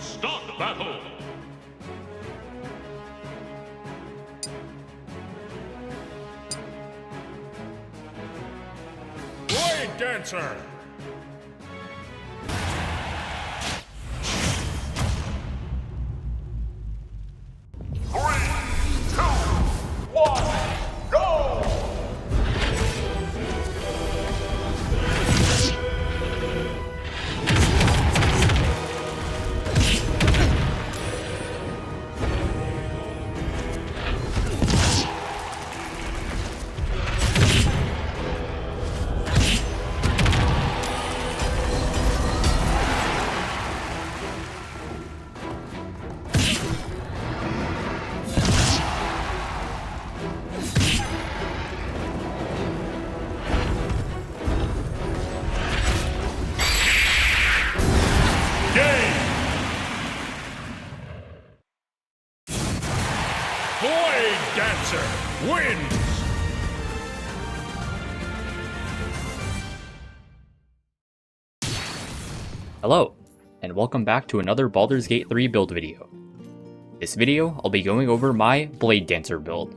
Start battle! Blade Dancer! Blade Dancer wins! Hello, and welcome back to another Baldur's Gate 3 build video. This video, I'll be going over my Blade Dancer build.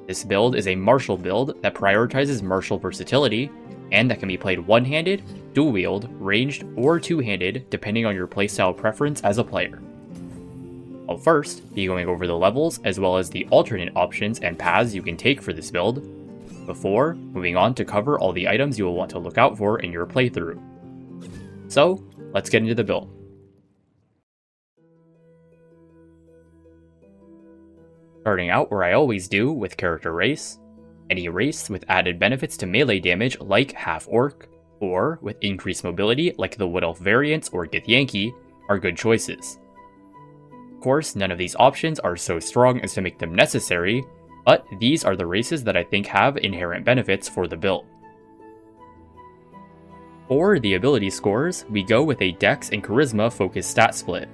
This build is a martial build that prioritizes martial versatility, and that can be played one-handed, dual-wield, ranged, or two-handed depending on your playstyle preference as a player. I'll first be going over the levels as well as the alternate options and paths you can take for this build, before moving on to cover all the items you will want to look out for in your playthrough. So, let's get into the build. Starting out where I always do with character race. Any race with added benefits to melee damage like half-orc, or with increased mobility like the Wood Elf variants or Githyanki are good choices. Of course, none of these options are so strong as to make them necessary, but these are the races that I think have inherent benefits for the build. For the ability scores, we go with a Dex and Charisma focused stat split.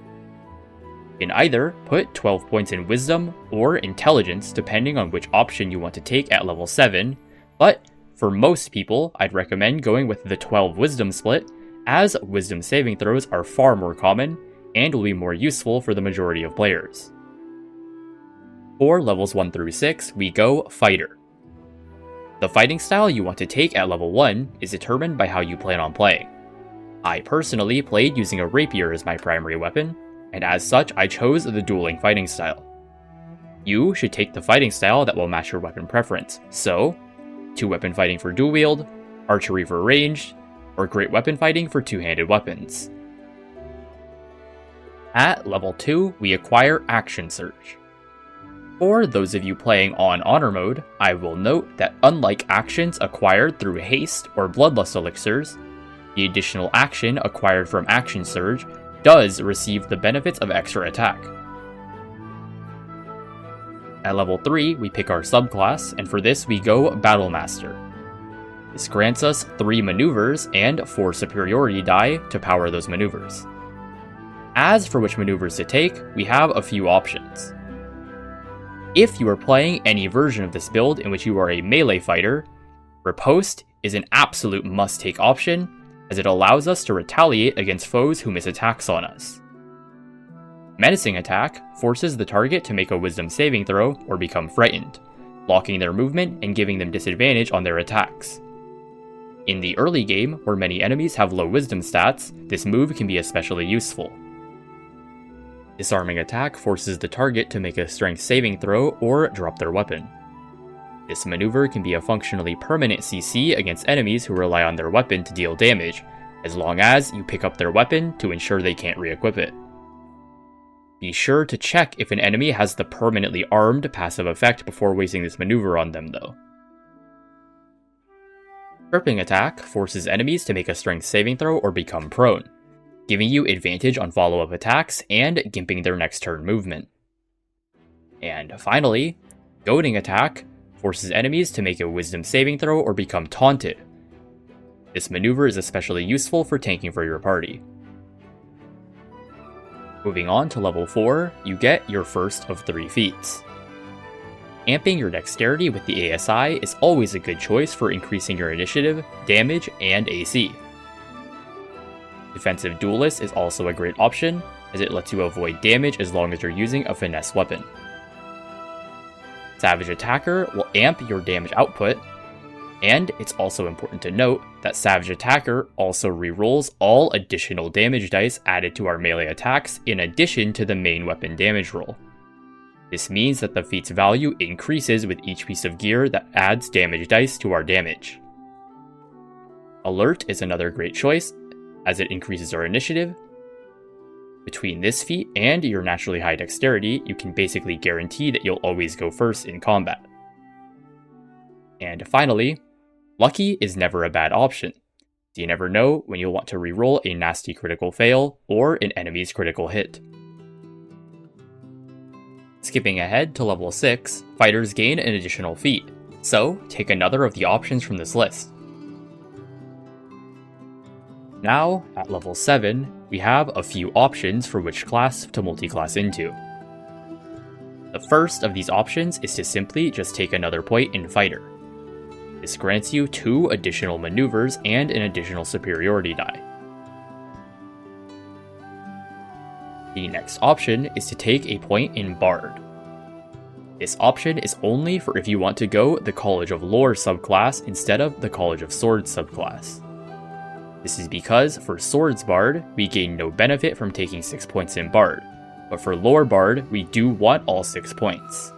You can either put 12 points in Wisdom or Intelligence depending on which option you want to take at level 7, but for most people, I'd recommend going with the 12 Wisdom split, as Wisdom saving throws are far more common and will be more useful for the majority of players. For levels 1 through 6, we go Fighter. The fighting style you want to take at level 1 is determined by how you plan on playing. I personally played using a rapier as my primary weapon, and as such I chose the dueling fighting style. You should take the fighting style that will match your weapon preference, so 2-weapon fighting for dual wield, archery for ranged, or great weapon fighting for two-handed weapons. At level 2, we acquire Action Surge. For those of you playing on Honor Mode, I will note that unlike actions acquired through Haste or Bloodlust elixirs, the additional action acquired from Action Surge does receive the benefits of extra attack. At level 3, we pick our subclass, and for this we go Battlemaster. This grants us 3 maneuvers and 4 superiority die to power those maneuvers. As for which maneuvers to take, we have a few options. If you are playing any version of this build in which you are a melee fighter, Riposte is an absolute must-take option, as it allows us to retaliate against foes who miss attacks on us. Menacing Attack forces the target to make a Wisdom saving throw or become frightened, blocking their movement and giving them disadvantage on their attacks. In the early game, where many enemies have low Wisdom stats, this move can be especially useful. Disarming Attack forces the target to make a strength saving throw or drop their weapon. This maneuver can be a functionally permanent CC against enemies who rely on their weapon to deal damage, as long as you pick up their weapon to ensure they can't re-equip it. Be sure to check if an enemy has the permanently armed passive effect before wasting this maneuver on them though. Crippling Attack forces enemies to make a strength saving throw or become prone, giving you advantage on follow-up attacks and gimping their next turn movement. And finally, Goading Attack forces enemies to make a Wisdom saving throw or become taunted. This maneuver is especially useful for tanking for your party. Moving on to level 4, you get your first of 3 feats. Amping your dexterity with the ASI is always a good choice for increasing your initiative, damage, and AC. Defensive Duelist is also a great option, as it lets you avoid damage as long as you're using a finesse weapon. Savage Attacker will amp your damage output, and it's also important to note that Savage Attacker also rerolls all additional damage dice added to our melee attacks in addition to the main weapon damage roll. This means that the feat's value increases with each piece of gear that adds damage dice to our damage. Alert is another great choice, as it increases our initiative. Between this feat and your naturally high dexterity, you can basically guarantee that you'll always go first in combat. And finally, Lucky is never a bad option. You never know when you'll want to reroll a nasty critical fail or an enemy's critical hit. Skipping ahead to level 6, fighters gain an additional feat, so take another of the options from this list. Now, at level 7, we have a few options for which class to multiclass into. The first of these options is to simply just take another point in Fighter. This grants you 2 additional maneuvers and an additional superiority die. The next option is to take a point in Bard. This option is only for if you want to go the College of Lore subclass instead of the College of Swords subclass. This is because for Swords Bard, we gain no benefit from taking 6 points in Bard, but for Lore Bard, we do want all 6 points.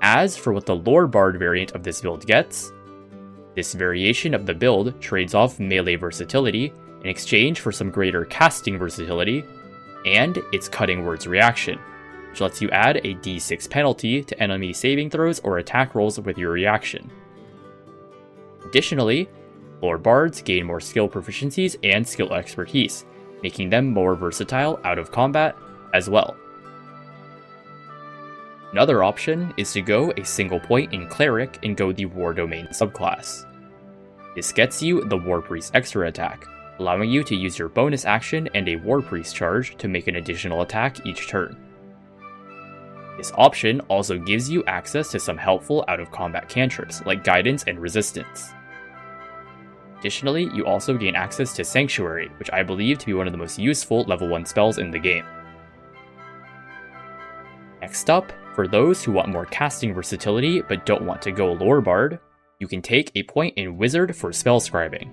As for what the Lore Bard variant of this build gets, this variation of the build trades off melee versatility in exchange for some greater casting versatility, and its Cutting Words reaction, which lets you add a d6 penalty to enemy saving throws or attack rolls with your reaction. Additionally, Lore Bards gain more skill proficiencies and skill expertise, making them more versatile out of combat as well. Another option is to go a single point in Cleric and go the War Domain subclass. This gets you the War Priest extra attack, allowing you to use your bonus action and a War Priest charge to make an additional attack each turn. This option also gives you access to some helpful out-of-combat cantrips like Guidance and Resistance. Additionally, you also gain access to Sanctuary, which I believe to be one of the most useful level 1 spells in the game. Next up, for those who want more casting versatility but don't want to go Lore Bard, you can take a point in Wizard for spell scribing.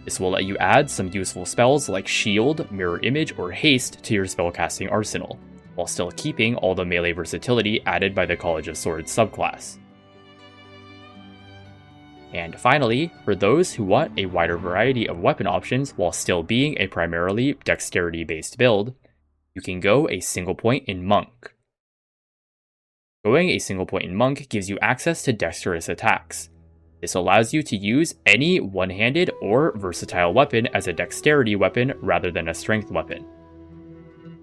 This will let you add some useful spells like Shield, Mirror Image, or Haste to your spellcasting arsenal, while still keeping all the melee versatility added by the College of Swords subclass. And finally, for those who want a wider variety of weapon options while still being a primarily dexterity-based build, you can go a single point in Monk. Going a single point in Monk gives you access to dexterous attacks. This allows you to use any one-handed or versatile weapon as a dexterity weapon rather than a strength weapon.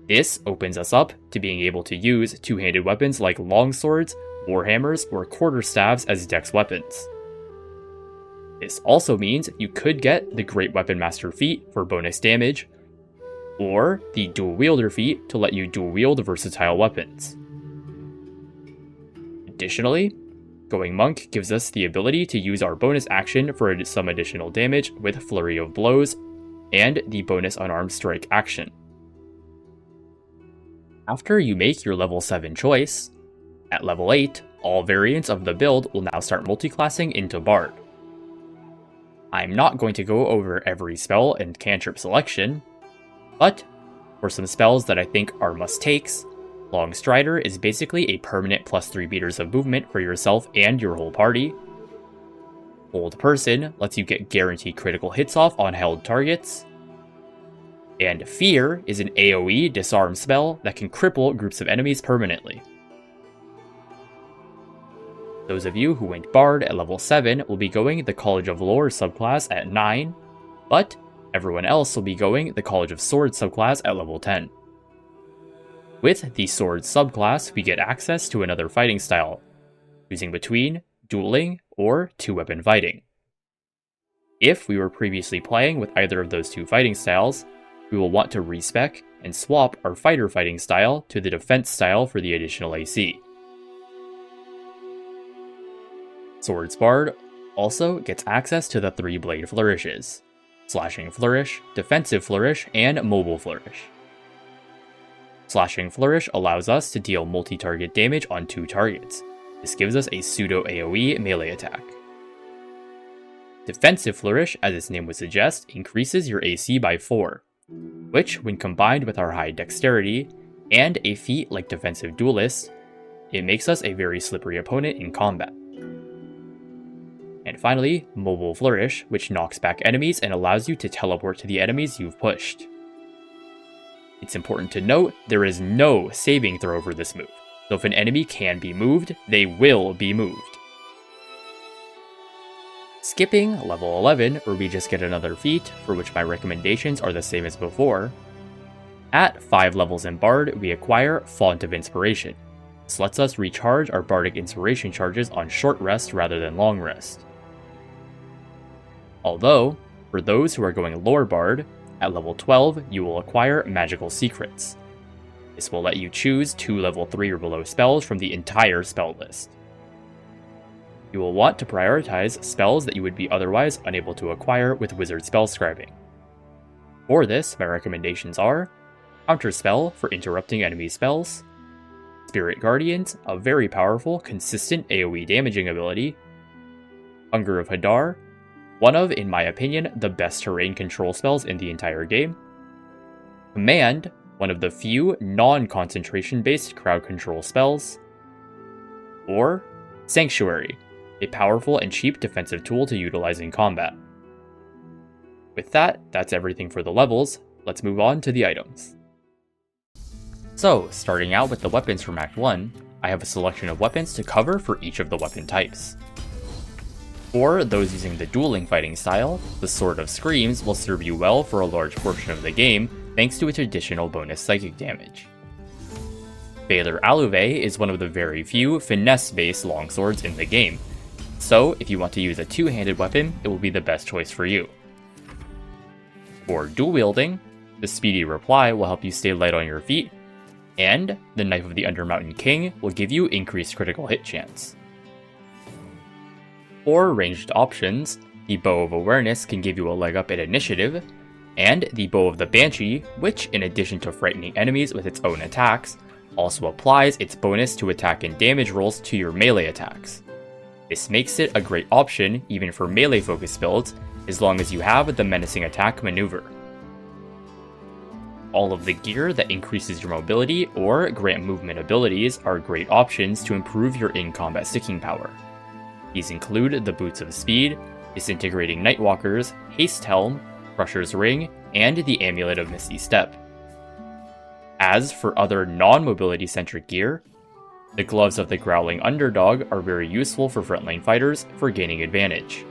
This opens us up to being able to use two-handed weapons like longswords, warhammers, or quarterstaves as dex weapons. This also means you could get the Great Weapon Master feat for bonus damage, or the Dual Wielder feat to let you dual wield versatile weapons. Additionally, going Monk gives us the ability to use our bonus action for some additional damage with Flurry of Blows and the bonus Unarmed Strike action. After you make your level 7 choice, at level 8, all variants of the build will now start multiclassing into Bard. I'm not going to go over every spell and cantrip selection, but for some spells that I think are must-takes, Long Strider is basically a permanent plus 3 meters of movement for yourself and your whole party. Hold Person lets you get guaranteed critical hits off on held targets. And Fear is an AoE disarm spell that can cripple groups of enemies permanently. Those of you who went Bard at level 7 will be going the College of Lore subclass at 9, but everyone else will be going the College of Swords subclass at level 10. With the Swords subclass, we get access to another fighting style, choosing between dueling or two-weapon fighting. If we were previously playing with either of those two fighting styles, we will want to respec and swap our fighter fighting style to the defense style for the additional AC. Swords Bard also gets access to the 3-blade flourishes: Slashing Flourish, Defensive Flourish, and Mobile Flourish. Slashing Flourish allows us to deal multi-target damage on 2 targets. This gives us a pseudo AoE melee attack. Defensive Flourish, as its name would suggest, increases your AC by 4, which, when combined with our high dexterity and a feat like Defensive Duelist, it makes us a very slippery opponent in combat. And finally, Mobile Flourish, which knocks back enemies and allows you to teleport to the enemies you've pushed. It's important to note there is no saving throw for this move, so if an enemy can be moved, they will be moved. Skipping level 11, where we just get another feat, for which my recommendations are the same as before. At 5 levels in Bard, we acquire Font of Inspiration. This lets us recharge our Bardic Inspiration charges on short rest rather than long rest. Although, for those who are going Lore Bard, at level 12 you will acquire Magical Secrets. This will let you choose 2 level 3 or below spells from the entire spell list. You will want to prioritize spells that you would be otherwise unable to acquire with Wizard Spellscribing. For this, my recommendations are Counterspell for interrupting enemy spells, Spirit Guardians, a very powerful, consistent AoE damaging ability, Hunger of Hadar, one of, in my opinion, the best terrain control spells in the entire game, Command, one of the few non-concentration based crowd control spells, or Sanctuary, a powerful and cheap defensive tool to utilize in combat. With that, that's everything for the levels. Let's move on to the items. So, starting out with the weapons from Act 1, I have a selection of weapons to cover for each of the weapon types. For those using the dueling fighting style, the Sword of Screams will serve you well for a large portion of the game thanks to its additional bonus psychic damage. Baylor Aluve is one of the very few finesse-based longswords in the game, so if you want to use a two-handed weapon, it will be the best choice for you. For dual wielding, the Speedy Reply will help you stay light on your feet, and the Knife of the Undermountain King will give you increased critical hit chance. For ranged options, the Bow of Awareness can give you a leg up in initiative, and the Bow of the Banshee, which, in addition to frightening enemies with its own attacks, also applies its bonus to attack and damage rolls to your melee attacks. This makes it a great option even for melee focused builds, as long as you have the menacing attack maneuver. All of the gear that increases your mobility or grant movement abilities are great options to improve your in-combat sticking power. These include the Boots of Speed, Disintegrating Nightwalkers, Haste Helm, Crusher's Ring, and the Amulet of Misty Step. As for other non-mobility centric gear, the Gloves of the Growling Underdog are very useful for frontline fighters for gaining advantage.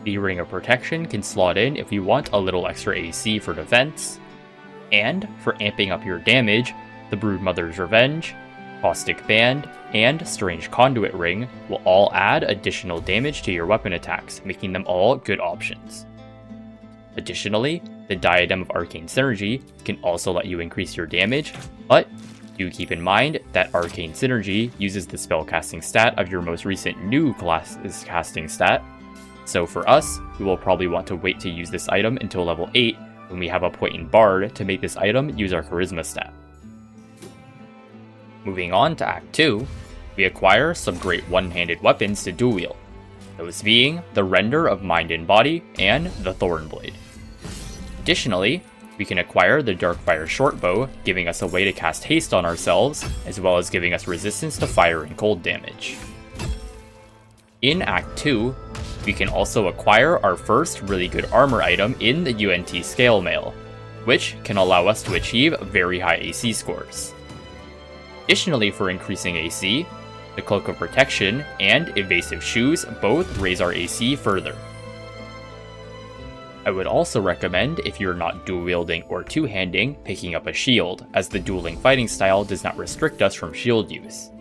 The Ring of Protection can slot in if you want a little extra AC for defense, and for amping up your damage, the Broodmother's Revenge, Caustic Band, and Strange Conduit Ring will all add additional damage to your weapon attacks, making them all good options. Additionally, the Diadem of Arcane Synergy can also let you increase your damage, but do keep in mind that Arcane Synergy uses the spellcasting stat of your most recent new class's casting stat, so for us, we will probably want to wait to use this item until level 8 when we have a point in Bard to make this item use our Charisma stat. Moving on to Act 2, we acquire some great one-handed weapons to dual wield, those being the Render of Mind and Body and the Thornblade. Additionally, we can acquire the Darkfire Shortbow, giving us a way to cast haste on ourselves, as well as giving us resistance to fire and cold damage. In Act 2, we can also acquire our first really good armor item in the UNT Scale Mail, which can allow us to achieve very high AC scores. Additionally, for increasing AC, the Cloak of Protection and Evasive Shoes both raise our AC further. I would also recommend, if you're not dual-wielding or two-handing, picking up a shield, as the dueling fighting style does not restrict us from shield use.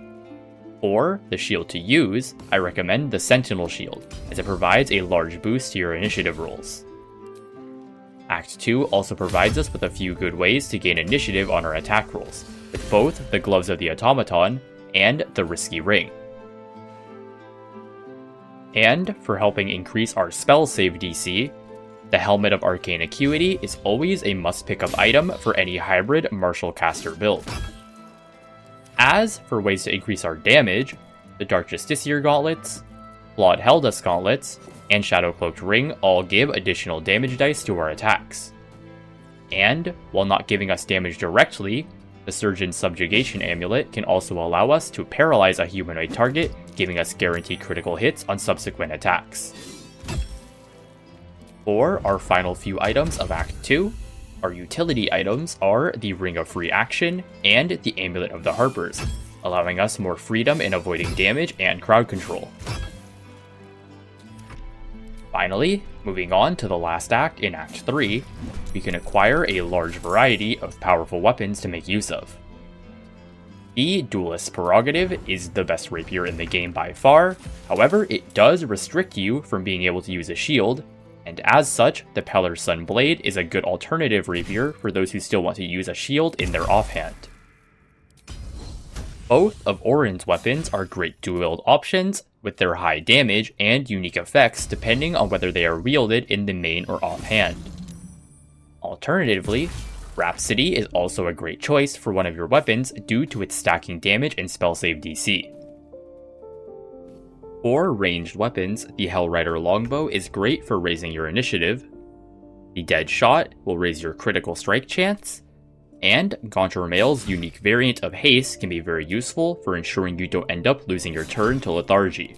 For the shield to use, I recommend the Sentinel Shield, as it provides a large boost to your initiative rolls. Act 2 also provides us with a few good ways to gain initiative on our attack rolls, with both the Gloves of the Automaton and the Risky Ring. And for helping increase our spell save DC, The Helmet of Arcane Acuity is always a must pick up item for any hybrid martial caster build. As for ways to increase our damage, the Dark Justiciar Gauntlets, Flawed Helldust Gauntlets, and Shadow Cloaked Ring all give additional damage dice to our attacks. And, while not giving us damage directly, the Surgeon's Subjugation Amulet can also allow us to paralyze a humanoid target, giving us guaranteed critical hits on subsequent attacks. For our final few items of Act 2, our utility items are the Ring of Free Action and the Amulet of the Harpers, allowing us more freedom in avoiding damage and crowd control. Finally, moving on to the last act in Act 3, we can acquire a large variety of powerful weapons to make use of. The Duelist's Prerogative is the best rapier in the game by far, however it does restrict you from being able to use a shield, and as such, the Pellar's Sun Blade is a good alternative rapier for those who still want to use a shield in their offhand. Both of Orin's weapons are great dual-wield options, with their high damage and unique effects depending on whether they are wielded in the main or offhand. Alternatively, Rhapsody is also a great choice for one of your weapons due to its stacking damage and spell save DC. For ranged weapons, the Hellrider Longbow is great for raising your initiative, the Dead Shot will raise your critical strike chance, and Gauntermail's unique variant of Haste can be very useful for ensuring you don't end up losing your turn to Lethargy.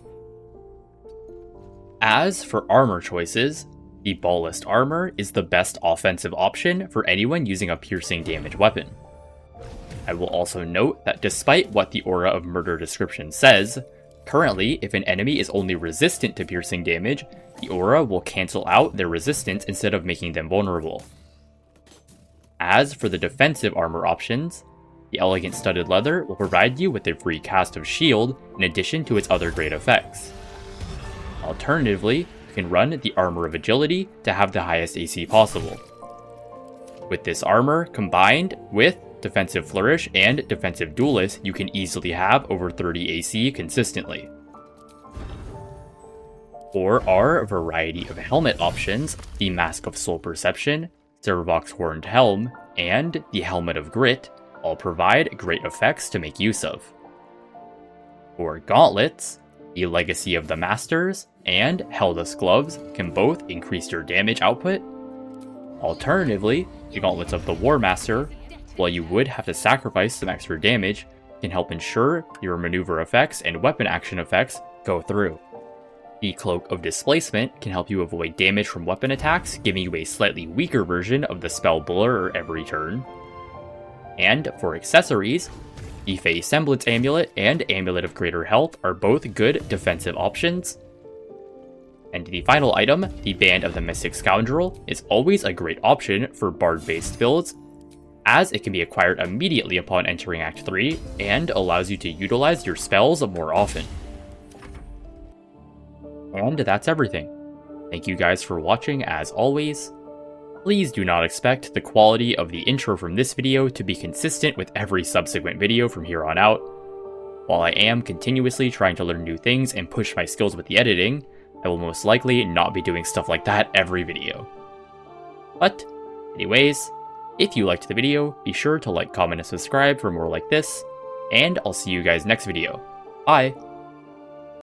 As for armor choices, the Ballist Armor is the best offensive option for anyone using a piercing damage weapon. I will also note that despite what the Aura of Murder description says, currently if an enemy is only resistant to piercing damage, the aura will cancel out their resistance instead of making them vulnerable. As for the defensive armor options, the Elegant Studded Leather will provide you with a free cast of Shield in addition to its other great effects. Alternatively, you can run the Armor of Agility to have the highest AC possible. With this armor combined with Defensive Flourish and Defensive Duelist, you can easily have over 30 AC consistently. For our variety of helmet options, the Mask of Soul Perception, Servox Horned Helm, and the Helmet of Grit all provide great effects to make use of. For gauntlets, the Legacy of the Masters and Helldust Gloves can both increase your damage output. Alternatively, the Gauntlets of the War Master, while you would have to sacrifice some extra damage, can help ensure your maneuver effects and weapon action effects go through. The Cloak of Displacement can help you avoid damage from weapon attacks, giving you a slightly weaker version of the spell Blur every turn. And for accessories, the Fey Semblance Amulet and Amulet of Greater Health are both good defensive options. And the final item, the Band of the Mystic Scoundrel, is always a great option for bard-based builds, as it can be acquired immediately upon entering Act 3 and allows you to utilize your spells more often. And that's everything. Thank you guys for watching as always. Please do not expect the quality of the intro from this video to be consistent with every subsequent video from here on out. While I am continuously trying to learn new things and push my skills with the editing, I will most likely not be doing stuff like that every video. But, anyways, if you liked the video, be sure to like, comment, and subscribe for more like this, and I'll see you guys next video. Bye!